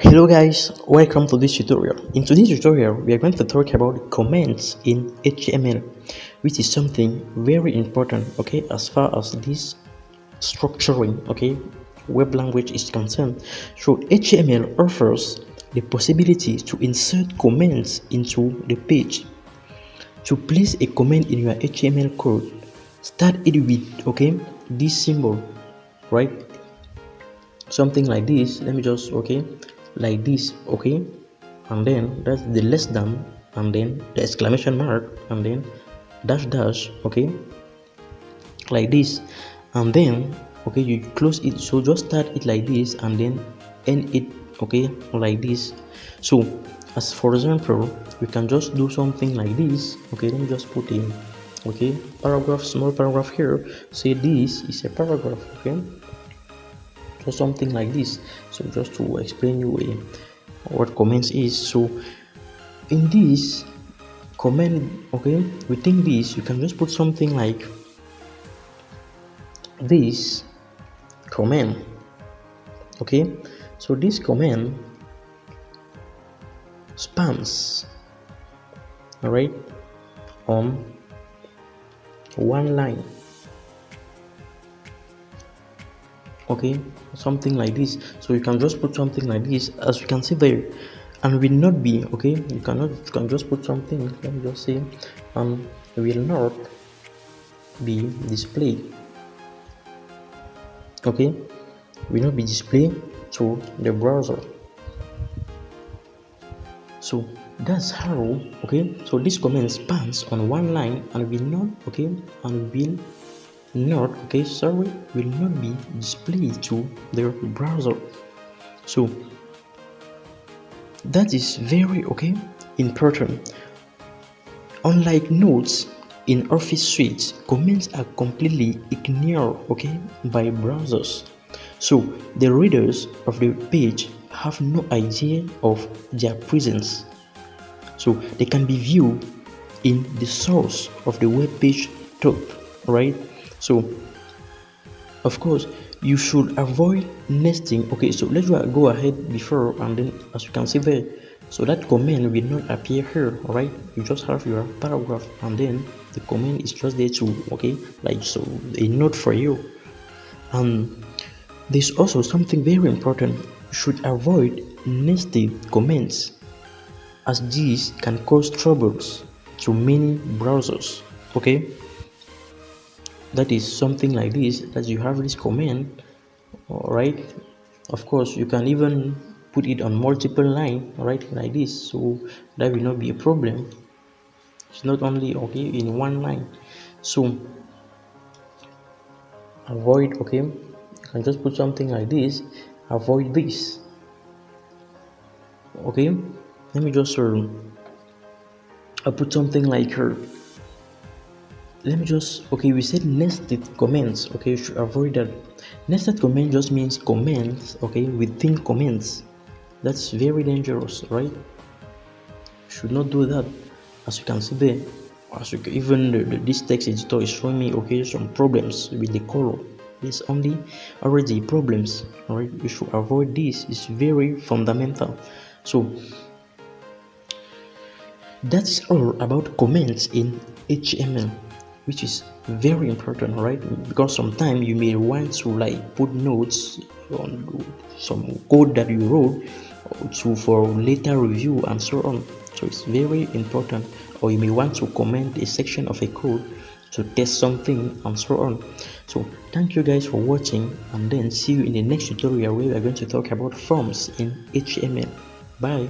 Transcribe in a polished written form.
Hello guys, welcome to this tutorial. In today's tutorial, we are going to talk about comments in HTML, which is something very important, okay, as far as this structuring, okay, web language is concerned. So HTML offers the possibility to insert comments into the page. To place a comment in your HTML code, start it with, okay, this symbol, right? Something like this. Let me just, okay, like this, okay, and then that's the less than, and then the exclamation mark, and then dash dash, okay, like this, and then okay, you close it. So just start it like this and then end it, okay, like this. So as for example, we can just do something like this. Okay, let me just put in, okay, paragraph, small paragraph here. Say this is a paragraph, okay, so something like this. So just to explain you what comments is. So in this comment, okay, within this you can just put something like this comment, okay. So this comment spans, all right, on one line, okay, something like this. So you can just put something like this, as you can see there, and will not be, okay, you can just put something, let me just say, and will not be displayed, okay, will not be displayed to the browser. So that's how, okay, so this comment spans on one line and will not, okay, and will not, okay, sorry, will not be displayed to their browser. So that is very, okay, important. Unlike notes in Office suites, comments are completely ignored, okay, by browsers. So the readers of the page have no idea of their presence. So they can be viewed in the source of the web page top, right? So of course you should avoid nesting. Okay, so let's go ahead before, and then as you can see there, so that comment will not appear here, right? You just have your paragraph and then the comment is just there too, okay, like so, a note for you. And there's also something very important: you should avoid nested comments, as these can cause troubles to many browsers, okay. That is something like this, that you have this comment, all right. Of course you can even put it on multiple line, right, like this, so that will not be a problem. It's not only, okay, in one line. So avoid, okay, you can just put something like this, avoid this, okay. Let me just I'll put something like her. Let me just, okay, we said nested comments, okay, you should avoid that. Nested comment just means comments, okay, within comments. That's very dangerous, right? Should not do that. As you can see there, as you can, even this text editor is showing me, okay, some problems with the color. There's only already problems, all right. You should avoid this. It's very fundamental. So that's all about comments in HTML, which is very important, right? Because sometimes you may want to like put notes on some code that you wrote to for later review and so on. So it's very important. Or you may want to comment a section of a code to test something and so on. So thank you guys for watching, and then see you in the next tutorial where we are going to talk about forms in HTML. Bye.